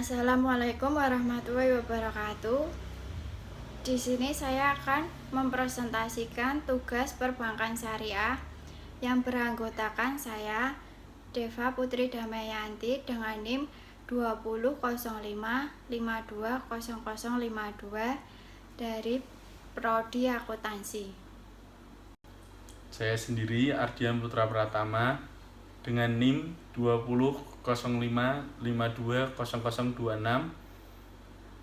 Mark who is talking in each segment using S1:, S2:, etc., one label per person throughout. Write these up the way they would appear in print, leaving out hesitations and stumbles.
S1: Assalamualaikum warahmatullahi wabarakatuh. Di sini saya akan mempresentasikan tugas perbankan syariah yang beranggotakan saya, Deva Putri Damayanti, dengan NIM 2005520052 dari Prodi Akuntansi.
S2: Saya sendiri Ardian Putra Pratama dengan NIM 2005520026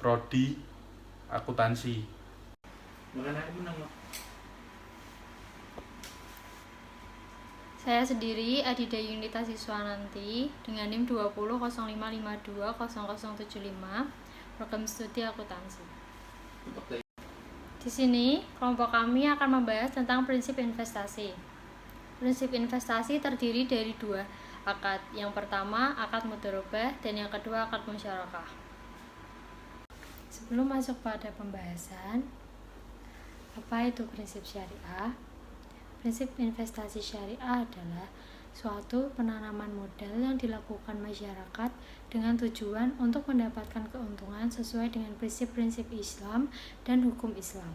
S2: Prodi Akuntansi.
S3: Saya sendiri Adida Yunita Siswananti dengan NIM 2005520075 Program Studi Akuntansi. Di sini, kelompok kami akan membahas tentang prinsip investasi. Prinsip investasi terdiri dari dua akad. Yang pertama, akad mudharabah, dan yang kedua, akad musyarakah. Sebelum masuk pada pembahasan, apa itu prinsip syariah? Prinsip investasi syariah adalah suatu penanaman modal yang dilakukan masyarakat dengan tujuan untuk mendapatkan keuntungan sesuai dengan prinsip-prinsip Islam dan hukum Islam.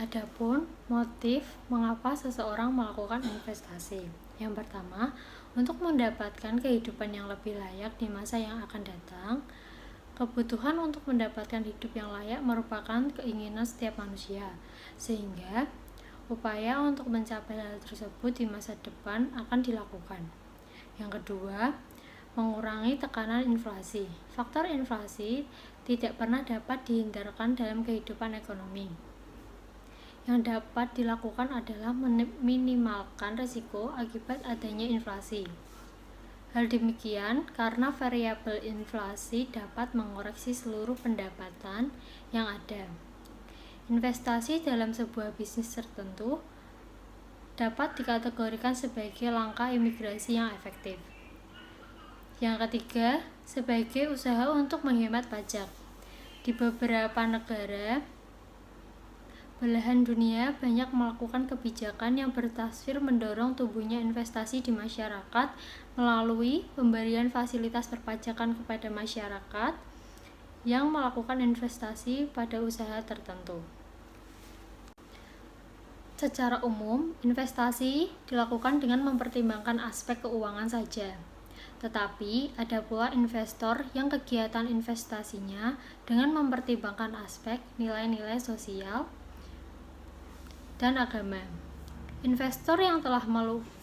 S3: Adapun motif mengapa seseorang melakukan investasi. Yang pertama, untuk mendapatkan kehidupan yang lebih layak di masa yang akan datang. Kebutuhan untuk mendapatkan hidup yang layak merupakan keinginan setiap manusia, sehingga upaya untuk mencapai hal tersebut di masa depan akan dilakukan. Yang kedua, mengurangi tekanan inflasi. Faktor inflasi tidak pernah dapat dihindarkan dalam kehidupan ekonomi. Yang dapat dilakukan adalah meminimalkan risiko akibat adanya inflasi. Hal demikian karena variabel inflasi dapat mengoreksi seluruh pendapatan yang ada. Investasi dalam sebuah bisnis tertentu dapat dikategorikan sebagai langkah imigrasi yang efektif. Yang ketiga, sebagai usaha untuk menghemat pajak. Di beberapa negara belahan dunia banyak melakukan kebijakan yang bertasvir mendorong tumbuhnya investasi di masyarakat melalui pemberian fasilitas perpajakan kepada masyarakat yang melakukan investasi pada usaha tertentu. Secara umum, investasi dilakukan dengan mempertimbangkan aspek keuangan saja. Tetapi ada pula investor yang kegiatan investasinya dengan mempertimbangkan aspek nilai-nilai sosial dan agama. Investor yang telah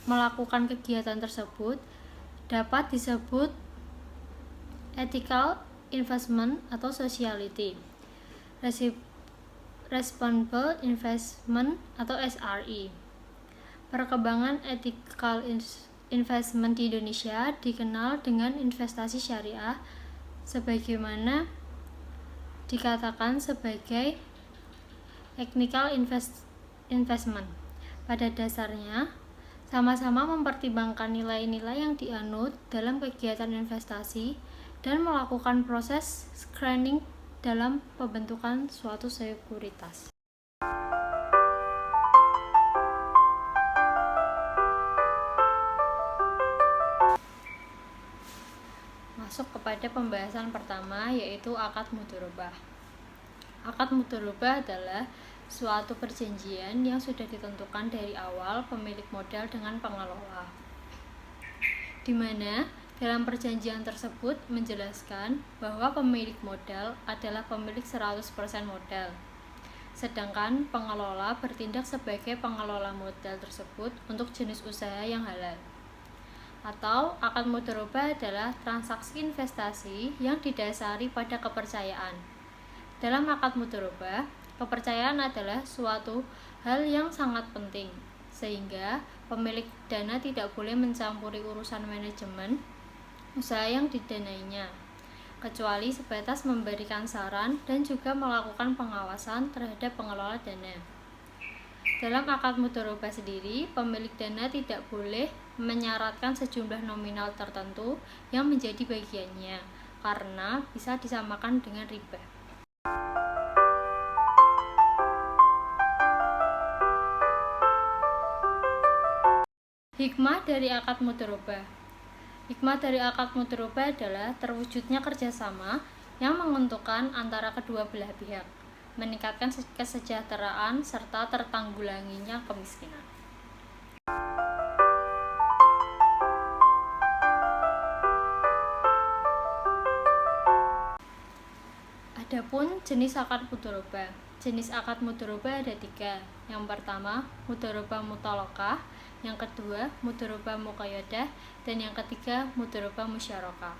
S3: melakukan kegiatan tersebut dapat disebut ethical investment atau sociality, responsible investment atau SRE. Perkembangan ethical investment di Indonesia dikenal dengan investasi syariah sebagaimana dikatakan sebagai ethical investment. Pada dasarnya, sama-sama mempertimbangkan nilai-nilai yang dianut dalam kegiatan investasi dan melakukan proses screening dalam pembentukan suatu sekuritas. Masuk kepada pembahasan pertama, yaitu akad mudharabah. Akad mudharabah adalah suatu perjanjian yang sudah ditentukan dari awal pemilik modal dengan pengelola, di mana dalam perjanjian tersebut menjelaskan bahwa pemilik modal adalah pemilik 100% modal, sedangkan pengelola bertindak sebagai pengelola modal tersebut untuk jenis usaha yang halal. Atau akad mudharabah adalah transaksi investasi yang didasari pada kepercayaan. Dalam akad mudharabah, kepercayaan adalah suatu hal yang sangat penting, sehingga pemilik dana tidak boleh mencampuri urusan manajemen usaha yang didanainya, kecuali sebatas memberikan saran dan juga melakukan pengawasan terhadap pengelola dana. Dalam akad mudharabah sendiri, pemilik dana tidak boleh menyaratkan sejumlah nominal tertentu yang menjadi bagiannya, karena bisa disamakan dengan riba. Hikmah dari akad mudharabah. Hikmah dari akad mudharabah adalah terwujudnya kerjasama yang menguntungkan antara kedua belah pihak, meningkatkan kesejahteraan serta tertanggulanginya kemiskinan. Adapun jenis akad mudharabah. Jenis akad mudharabah ada 3. Yang pertama, mudharabah mutalaqah, yang kedua, mudharabah muqayyadah, dan yang ketiga, mudharabah musyarakah.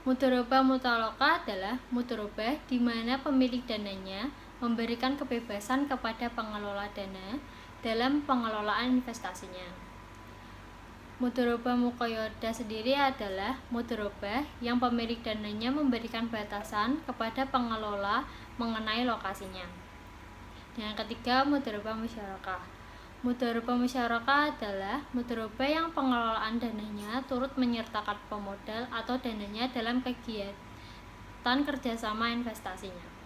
S3: Mudharabah mutalaqah adalah mudharabah di mana pemilik dananya memberikan kebebasan kepada pengelola dana dalam pengelolaan investasinya. Mudharabah muqayyadah sendiri adalah mudharabah yang pemilik dananya memberikan batasan kepada pengelola mengenai lokasinya. Yang ketiga, mudharabah musyarakah. Mudharabah musyarakah adalah mudharabah yang pengelolaan dananya turut menyertakan pemodal atau dananya dalam kegiatan kerjasama investasinya.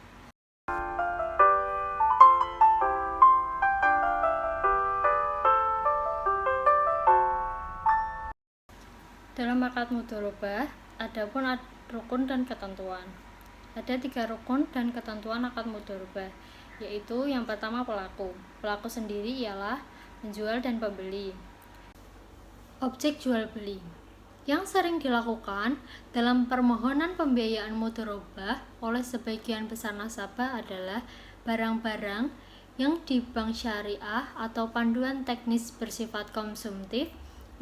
S3: Dalam akad mudharabah, adapun rukun dan ketentuan. Ada 3 rukun dan ketentuan akad mudharabah, yaitu yang pertama pelaku. Pelaku sendiri ialah penjual dan pembeli. Objek jual beli yang sering dilakukan dalam permohonan pembiayaan mudharabah oleh sebagian besar nasabah adalah barang-barang yang di bank syariah atau panduan teknis bersifat konsumtif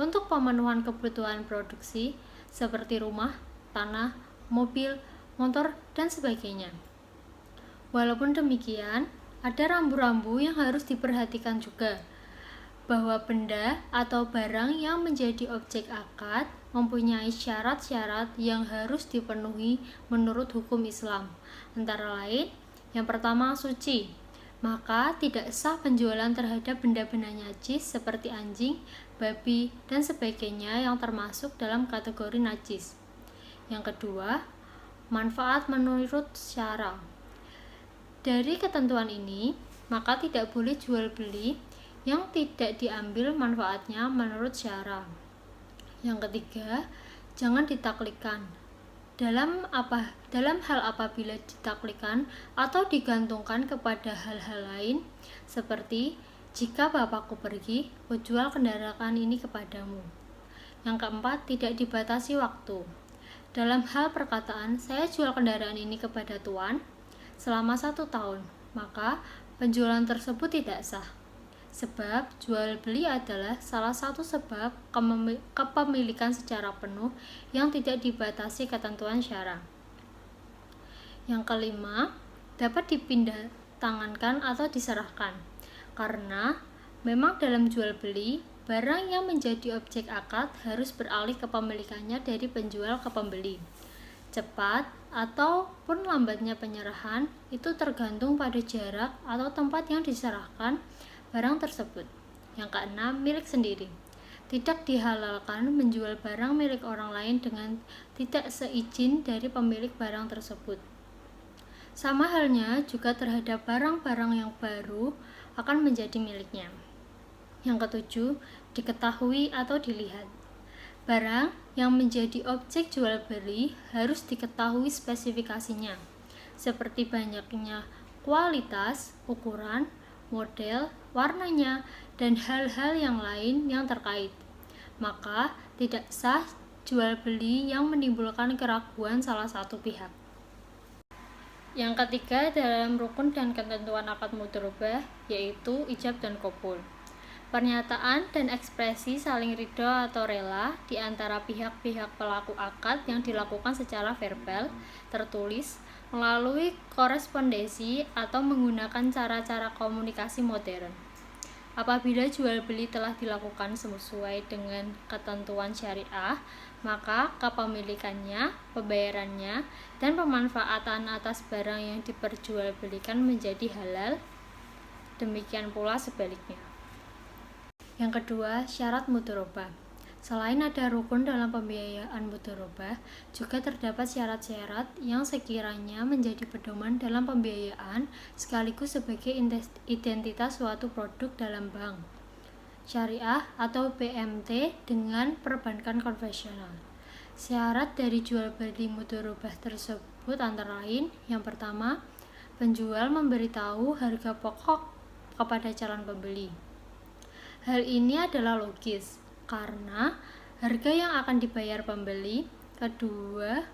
S3: untuk pemenuhan kebutuhan produksi seperti rumah, tanah, mobil, motor, dan sebagainya. Walaupun demikian, ada rambu-rambu yang harus diperhatikan juga, bahwa benda atau barang yang menjadi objek akad mempunyai syarat-syarat yang harus dipenuhi menurut hukum Islam. Antara lain, yang pertama suci, maka tidak sah penjualan terhadap benda-benda najis seperti anjing, babi, dan sebagainya yang termasuk dalam kategori najis. Yang kedua, manfaat menurut syara. Dari ketentuan ini, maka tidak boleh jual beli yang tidak diambil manfaatnya menurut syara. Yang ketiga, jangan ditaklikan. Dalam hal apabila ditaklikan atau digantungkan kepada hal-hal lain, seperti jika bapakku pergi, kujual kendaraan ini kepadamu. Yang keempat, tidak dibatasi waktu. Dalam hal perkataan, saya jual kendaraan ini kepada tuan selama 1 tahun, maka penjualan tersebut tidak sah. Sebab jual beli adalah salah satu sebab kepemilikan secara penuh yang tidak dibatasi ketentuan syara. Yang kelima, dapat dipindah tangankan atau diserahkan. Karena memang dalam jual beli, barang yang menjadi objek akad harus beralih kepemilikannya dari penjual ke pembeli. Cepat ataupun lambatnya penyerahan itu tergantung pada jarak atau tempat yang diserahkan barang tersebut. Yang keenam, milik sendiri. Tidak dihalalkan menjual barang milik orang lain dengan tidak seizin dari pemilik barang tersebut. Sama halnya juga terhadap barang-barang yang baru akan menjadi miliknya. Yang ketujuh, diketahui atau dilihat. Barang yang menjadi objek jual beli harus diketahui spesifikasinya, seperti banyaknya kualitas, ukuran, model, warnanya, dan hal-hal yang lain yang terkait. Maka tidak sah jual beli yang menimbulkan keraguan salah satu pihak. Yang ketiga dalam rukun dan ketentuan akad mudharabah yaitu ijab dan qabul. Pernyataan dan ekspresi saling ridho atau rela di antara pihak-pihak pelaku akad yang dilakukan secara verbal, tertulis, melalui korespondensi atau menggunakan cara-cara komunikasi modern. Apabila jual beli telah dilakukan sesuai dengan ketentuan syariah, maka kepemilikannya, pembayarannya, dan pemanfaatan atas barang yang diperjualbelikan menjadi halal. Demikian pula sebaliknya. Yang kedua, syarat mudharabah. Selain ada rukun dalam pembiayaan mudharabah, juga terdapat syarat-syarat yang sekiranya menjadi pedoman dalam pembiayaan sekaligus sebagai identitas suatu produk dalam bank. syariah atau BMT dengan perbankan konvensional. Syarat dari jual beli mudharabah tersebut antara lain, yang pertama, penjual memberitahu harga pokok kepada calon pembeli. Hal ini adalah logis karena harga yang akan dibayar pembeli. Kedua,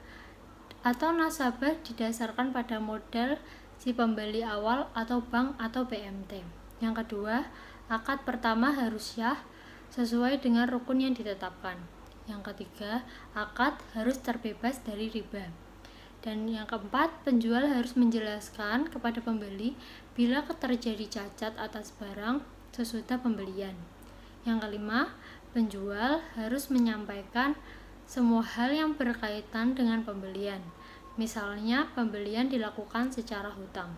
S3: atau nasabah didasarkan pada modal si pembeli awal atau bank atau BMT. Yang kedua, akad pertama harus syah sesuai dengan rukun yang ditetapkan. Yang ketiga, akad harus terbebas dari riba. Dan yang keempat, penjual harus menjelaskan kepada pembeli bila terjadi cacat atas barang sesudah pembelian. Yang kelima, penjual harus menyampaikan semua hal yang berkaitan dengan pembelian. Misalnya, pembelian dilakukan secara hutang.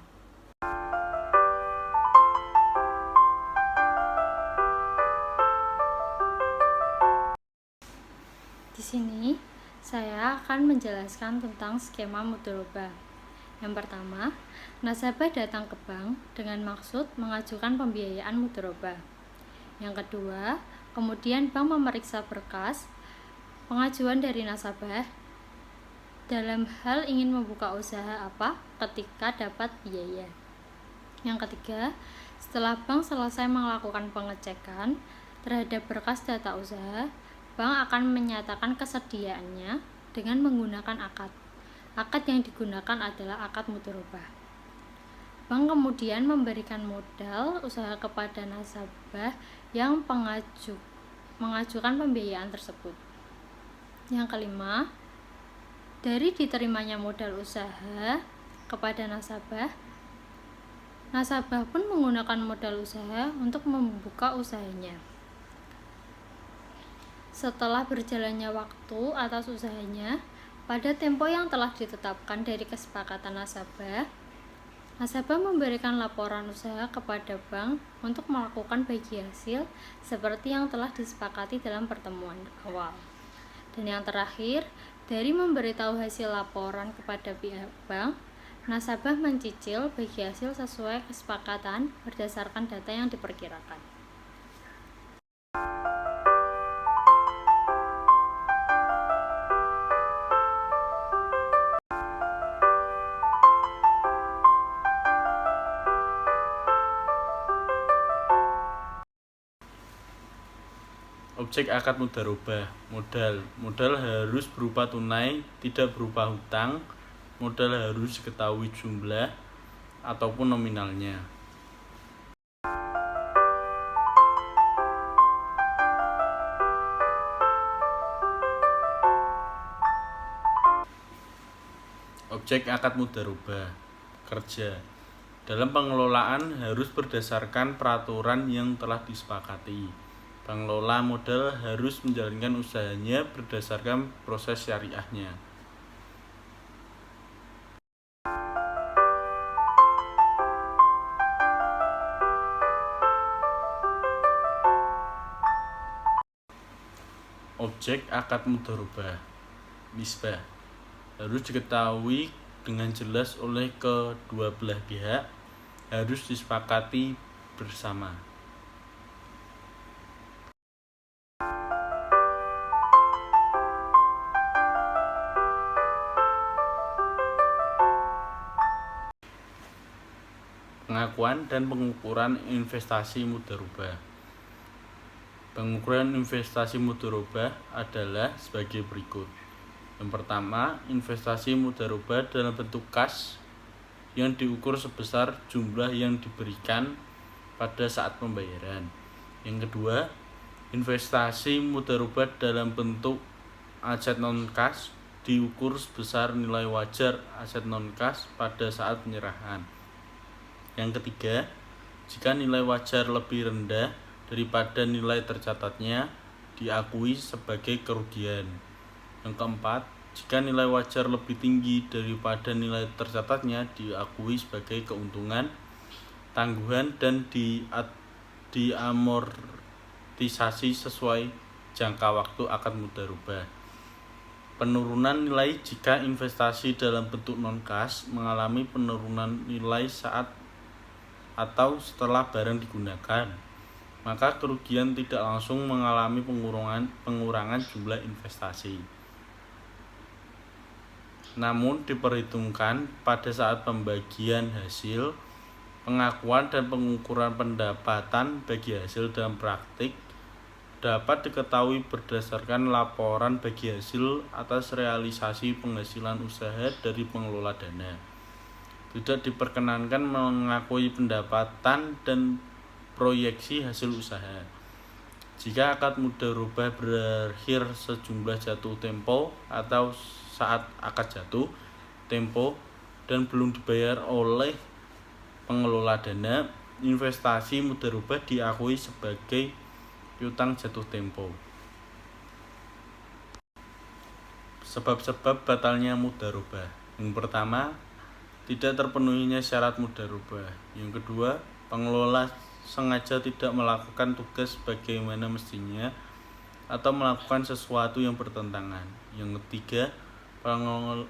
S3: Di sini, saya akan menjelaskan tentang skema mudharabah. Yang pertama, nasabah datang ke bank dengan maksud mengajukan pembiayaan mudharabah. Yang kedua, kemudian bank memeriksa berkas pengajuan dari nasabah dalam hal ingin membuka usaha apa ketika dapat biaya. Yang ketiga, setelah bank selesai melakukan pengecekan terhadap berkas data usaha, bank akan menyatakan kesediaannya dengan menggunakan akad. Akad yang digunakan adalah akad mudharabah. Bank kemudian memberikan modal usaha kepada nasabah yang mengajukan pembiayaan tersebut. Yang kelima, dari diterimanya modal usaha kepada nasabah, nasabah pun menggunakan modal usaha untuk membuka usahanya. Setelah berjalannya waktu atas usahanya, pada tempo yang telah ditetapkan dari kesepakatan nasabah memberikan laporan usaha kepada bank untuk melakukan bagi hasil seperti yang telah disepakati dalam pertemuan awal. Dan yang terakhir, dari memberitahu hasil laporan kepada pihak bank, nasabah mencicil bagi hasil sesuai kesepakatan berdasarkan data yang diperkirakan.
S2: Objek akad mudharabah. Modal harus berupa tunai, tidak berupa hutang. Modal harus diketahui jumlah ataupun nominalnya. Objek akad mudharabah. Kerja. Dalam pengelolaan harus berdasarkan peraturan yang telah disepakati. Pengelola modal harus menjalankan usahanya berdasarkan proses syariahnya. Objek akad mudharabah. Nisbah. Harus diketahui dengan jelas oleh kedua belah pihak, harus disepakati bersama. Pengakuan dan pengukuran investasi mudharabah. Pengukuran investasi mudharabah adalah sebagai berikut. Yang pertama, investasi mudharabah dalam bentuk kas yang diukur sebesar jumlah yang diberikan pada saat pembayaran. Yang kedua, investasi mudharabah dalam bentuk aset non-kas diukur sebesar nilai wajar aset non-kas pada saat penyerahan. Yang ketiga, jika nilai wajar lebih rendah daripada nilai tercatatnya, diakui sebagai kerugian. Yang keempat, jika nilai wajar lebih tinggi daripada nilai tercatatnya, diakui sebagai keuntungan, tangguhan, dan diamortisasi sesuai jangka waktu akad mudharabah. Penurunan nilai jika investasi dalam bentuk non-kas mengalami penurunan nilai saat atau setelah barang digunakan. maka kerugian tidak langsung mengalami pengurangan jumlah investasi. Namun diperhitungkan pada saat pembagian hasil, pengakuan dan pengukuran pendapatan bagi hasil dalam praktik dapat diketahui berdasarkan laporan bagi hasil atas realisasi penghasilan usaha dari pengelola dana. Tidak diperkenankan mengakui pendapatan dan proyeksi hasil usaha. Jika akad mudharabah berakhir sejumlah jatuh tempo atau saat akad jatuh tempo dan belum dibayar oleh pengelola dana, investasi mudharabah diakui sebagai piutang jatuh tempo. Sebab-sebab batalnya mudharabah. Yang pertama, tidak terpenuhinya syarat mudharabah. Yang kedua, pengelola sengaja tidak melakukan tugas sebagaimana mestinya atau melakukan sesuatu yang bertentangan. Yang ketiga,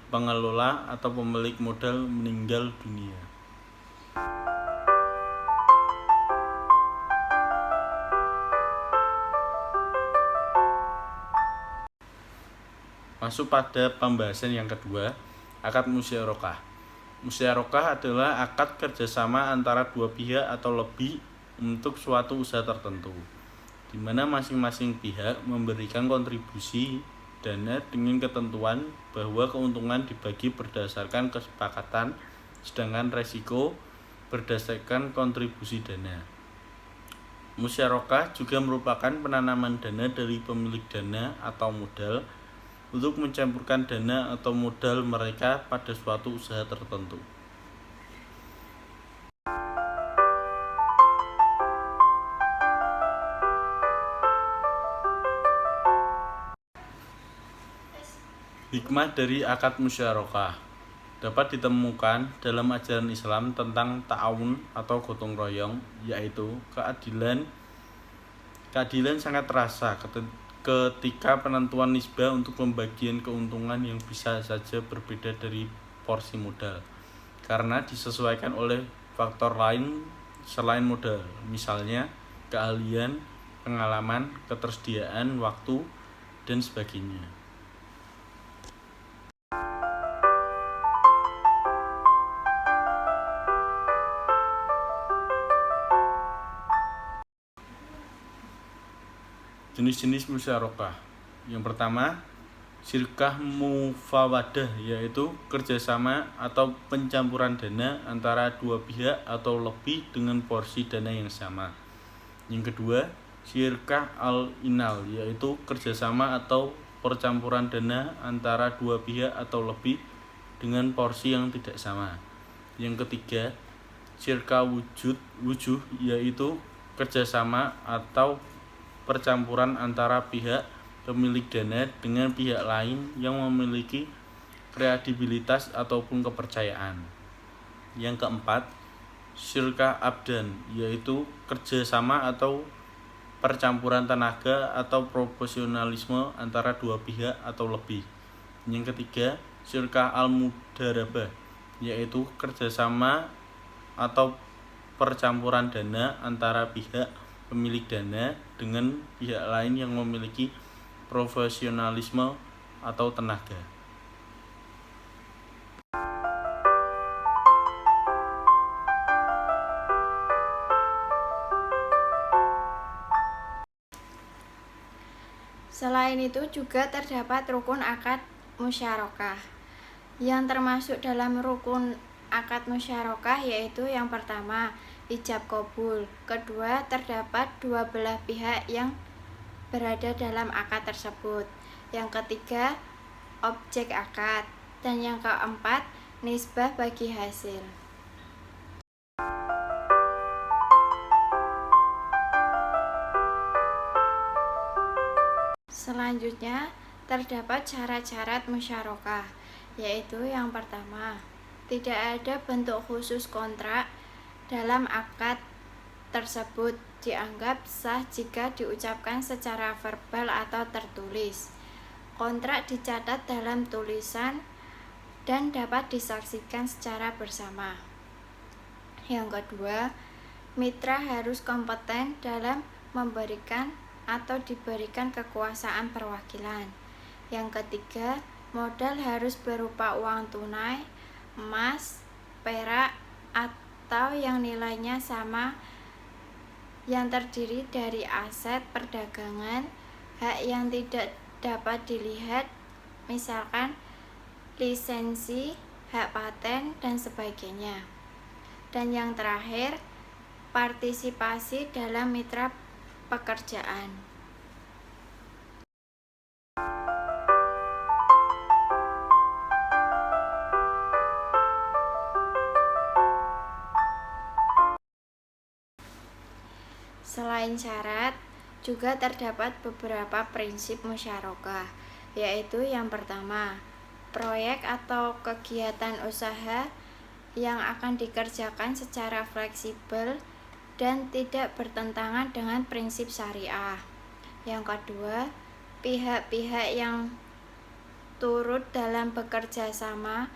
S2: pengelola atau pemilik modal meninggal dunia. Masuk pada pembahasan yang kedua, akad musyarakah. Musyarakah adalah akad kerjasama antara dua pihak atau lebih untuk suatu usaha tertentu, di mana masing-masing pihak memberikan kontribusi dana dengan ketentuan bahwa keuntungan dibagi berdasarkan kesepakatan, sedangkan resiko berdasarkan kontribusi dana. Musyarakah juga merupakan penanaman dana dari pemilik dana atau modal untuk mencampurkan dana atau modal mereka pada suatu usaha tertentu. Hikmah dari akad musyarakah dapat ditemukan dalam ajaran Islam tentang ta'awun atau gotong royong, yaitu keadilan sangat terasa ketika penentuan nisbah untuk pembagian keuntungan yang bisa saja berbeda dari porsi modal, karena disesuaikan oleh faktor lain selain modal, misalnya keahlian, pengalaman, ketersediaan waktu, dan sebagainya. Jenis-jenis musyarakah. Yang pertama, syirkah mufawadah, yaitu kerjasama atau pencampuran dana antara dua pihak atau lebih dengan porsi dana yang sama. Yang kedua, syirkah al-inal, yaitu kerjasama atau percampuran dana antara dua pihak atau lebih dengan porsi yang tidak sama. Yang ketiga, syirkah wujuh, yaitu kerjasama atau percampuran antara pihak pemilik dana dengan pihak lain yang memiliki kredibilitas ataupun kepercayaan. Yang keempat, syirkah abdan, yaitu kerjasama atau percampuran tenaga atau proporsionalisme antara dua pihak atau lebih. Yang ketiga, syirkah al-mudharabah, yaitu kerjasama atau percampuran dana antara pihak pemilik dana dengan pihak lain yang memiliki profesionalisme atau tenaga.
S1: Selain itu juga terdapat rukun akad musyarakah. Yang termasuk dalam rukun akad musyarakah yaitu yang pertama, ijab kabul. Kedua, terdapat dua belah pihak yang berada dalam akad tersebut. Yang ketiga, objek akad. Dan yang keempat, nisbah bagi hasil. Selanjutnya, terdapat syarat-syarat musyarakah, yaitu yang pertama, tidak ada bentuk khusus kontrak dalam akad tersebut, dianggap sah jika diucapkan secara verbal atau tertulis. Kontrak dicatat dalam tulisan dan dapat disaksikan secara bersama. Yang kedua, mitra harus kompeten dalam memberikan atau diberikan kekuasaan perwakilan. Yang ketiga, modal harus berupa uang tunai, emas, perak, atau yang nilainya sama yang terdiri dari aset perdagangan, hak yang tidak dapat dilihat, misalkan lisensi, hak paten, dan sebagainya. Dan yang terakhir, partisipasi dalam mitra pekerjaan. Selain syarat, juga terdapat beberapa prinsip musyarakah, yaitu yang pertama, proyek atau kegiatan usaha yang akan dikerjakan secara fleksibel dan tidak bertentangan dengan prinsip syariah. Yang kedua, pihak-pihak yang turut dalam bekerja sama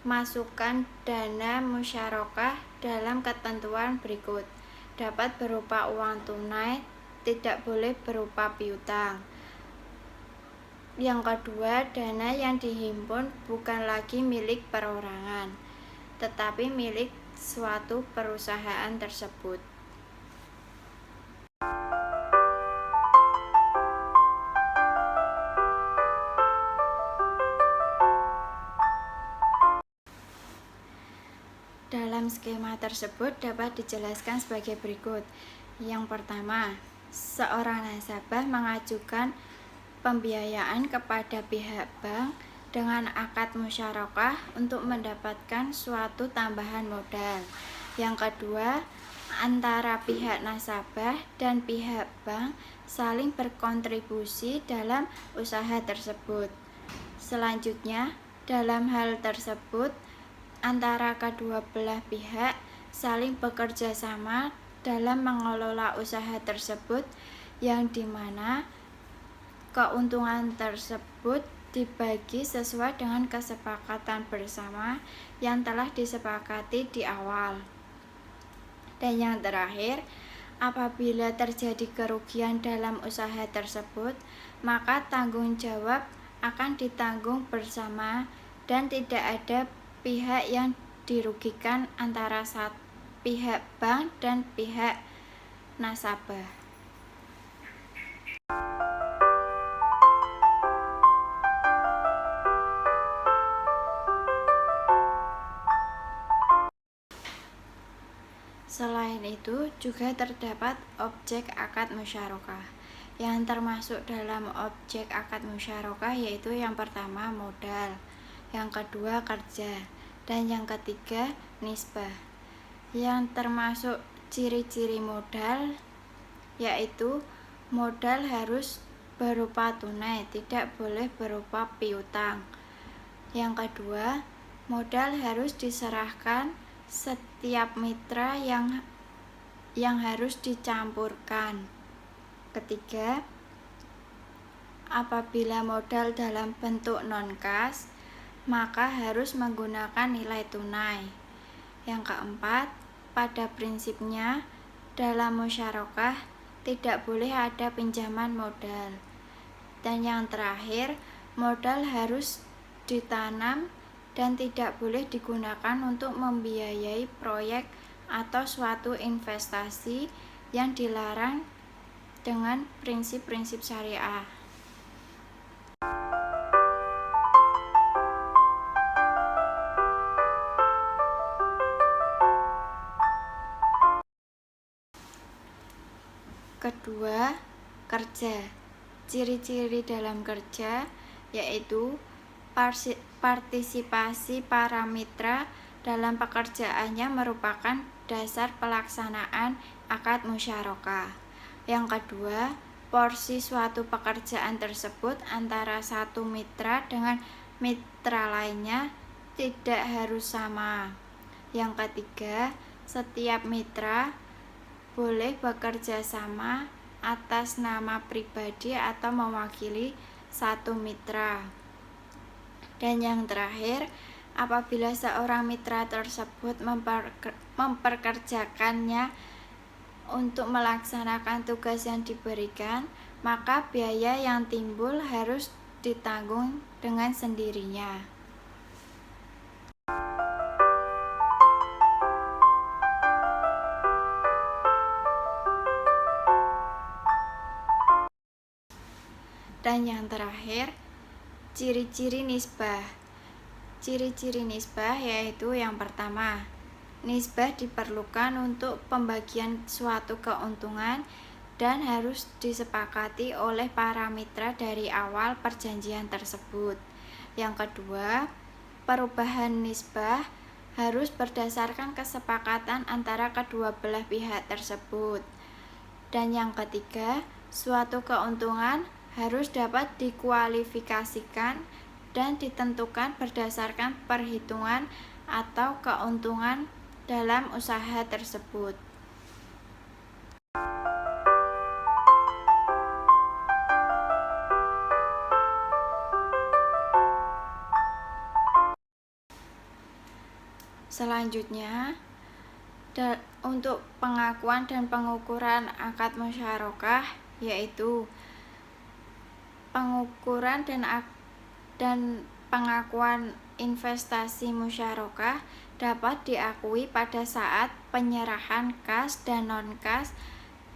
S1: masukkan dana musyarakah dalam ketentuan berikut. Dapat berupa uang tunai, tidak boleh berupa piutang. Yang kedua, dana yang dihimpun bukan lagi milik perorangan, tetapi milik suatu perusahaan tersebut. Dalam skema tersebut dapat dijelaskan sebagai berikut. Yang pertama, seorang nasabah mengajukan pembiayaan kepada pihak bank dengan akad musyarakah untuk mendapatkan suatu tambahan modal. Yang kedua, antara pihak nasabah dan pihak bank saling berkontribusi dalam usaha tersebut. Selanjutnya, dalam hal tersebut, antara kedua belah pihak saling bekerja sama dalam mengelola usaha tersebut, yang dimana keuntungan tersebut dibagi sesuai dengan kesepakatan bersama yang telah disepakati di awal. Dan yang terakhir, apabila terjadi kerugian dalam usaha tersebut, maka tanggung jawab akan ditanggung bersama dan tidak ada pihak yang dirugikan antara pihak bank dan pihak nasabah. Selain itu, juga terdapat objek akad musyarakah. Yang termasuk dalam objek akad musyarakah yaitu yang pertama modal, yang kedua kerja, dan yang ketiga nisbah. Yang termasuk ciri-ciri modal yaitu modal harus berupa tunai, tidak boleh berupa piutang. Yang kedua, modal harus diserahkan setiap mitra yang harus dicampurkan. Ketiga, apabila modal dalam bentuk non-kas, maka harus menggunakan nilai tunai. Yang keempat, pada prinsipnya dalam musyarakah tidak boleh ada pinjaman modal. Dan yang terakhir, modal harus ditanam dan tidak boleh digunakan untuk membiayai proyek atau suatu investasi yang dilarang dengan prinsip-prinsip syariah. Kedua, kerja. Ciri-ciri dalam kerja yaitu partisipasi para mitra dalam pekerjaannya merupakan dasar pelaksanaan akad musyarakah. Yang kedua, porsi suatu pekerjaan tersebut antara satu mitra dengan mitra lainnya tidak harus sama. Yang ketiga, setiap mitra boleh bekerja sama atas nama pribadi atau mewakili satu mitra. Dan yang terakhir, apabila seorang mitra tersebut memperkerjakannya untuk melaksanakan tugas yang diberikan, maka biaya yang timbul harus ditanggung dengan sendirinya. Dan yang terakhir, ciri-ciri nisbah. Ciri-ciri nisbah yaitu yang pertama, nisbah diperlukan untuk pembagian suatu keuntungan dan harus disepakati oleh para mitra dari awal perjanjian tersebut. Yang kedua, perubahan nisbah harus berdasarkan kesepakatan antara kedua belah pihak tersebut. Dan yang ketiga, suatu keuntungan harus dapat dikualifikasikan dan ditentukan berdasarkan perhitungan atau keuntungan dalam usaha tersebut. Selanjutnya, untuk pengakuan dan pengukuran akad musyarakah, yaitu pengukuran dan pengakuan investasi musyarakah dapat diakui pada saat penyerahan kas dan non-kas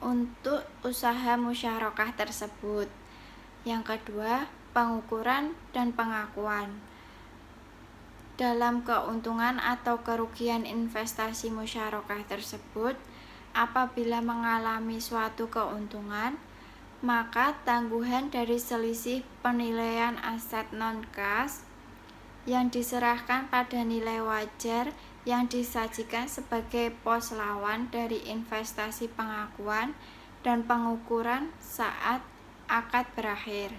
S1: untuk usaha musyarakah tersebut. Yang kedua, pengukuran dan pengakuan dalam keuntungan atau kerugian investasi musyarakah tersebut. Apabila mengalami suatu keuntungan, maka tangguhan dari selisih penilaian aset non-kas yang diserahkan pada nilai wajar yang disajikan sebagai pos lawan dari investasi pengakuan dan pengukuran saat akad berakhir.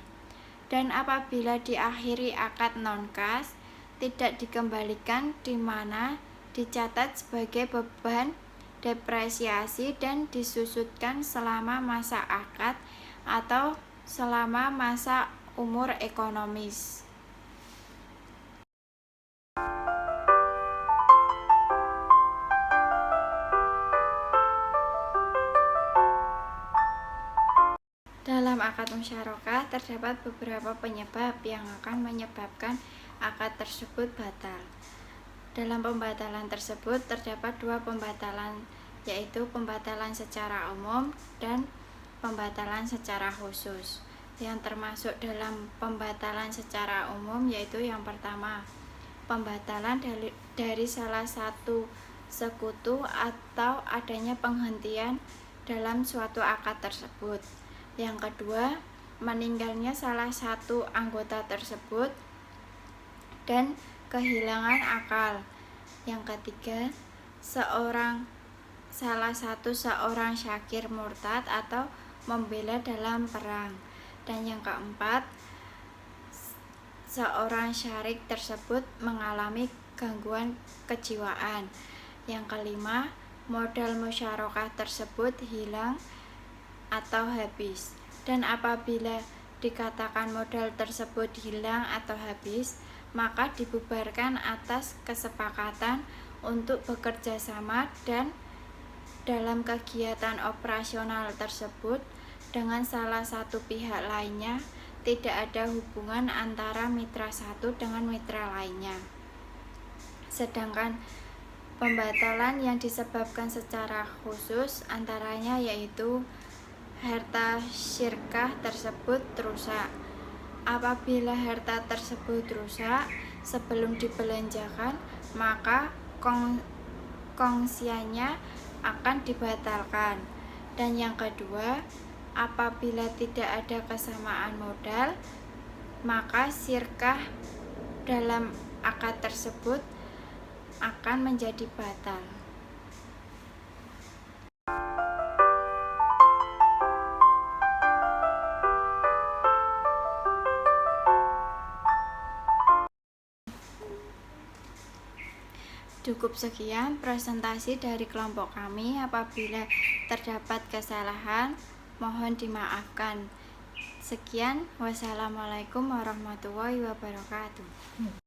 S1: Dan apabila diakhiri akad non-kas, tidak dikembalikan, di mana dicatat sebagai beban depresiasi dan disusutkan selama masa akad atau selama masa umur ekonomis. Dalam akad musyarakah terdapat beberapa penyebab yang akan menyebabkan akad tersebut batal. Dalam pembatalan tersebut terdapat dua pembatalan, yaitu pembatalan secara umum dan pembatalan secara khusus. Yang termasuk dalam pembatalan secara umum yaitu yang pertama, pembatalan dari salah satu sekutu atau adanya penghentian dalam suatu akad tersebut. Yang kedua, meninggalnya salah satu anggota tersebut dan kehilangan akal. Yang ketiga, salah satu seorang syakir murtad atau membela dalam perang. Dan yang keempat, seorang syarik tersebut mengalami gangguan kejiwaan. Yang kelima, modal musyarakah tersebut hilang atau habis. Dan apabila dikatakan modal tersebut hilang atau habis, maka dibubarkan atas kesepakatan untuk bekerja sama dan dalam kegiatan operasional tersebut dengan salah satu pihak lainnya tidak ada hubungan antara mitra satu dengan mitra lainnya. Sedangkan pembatalan yang disebabkan secara khusus antaranya yaitu harta syirkah tersebut rusak. Apabila harta tersebut rusak sebelum dibelanjakan, maka kongsiannya akan dibatalkan. Dan yang kedua, apabila tidak ada kesamaan modal, maka syirkah dalam akad tersebut akan menjadi batal. Cukup sekian presentasi dari kelompok kami. Apabila terdapat kesalahan, mohon dimaafkan. Sekian, wassalamualaikum warahmatullahi wabarakatuh.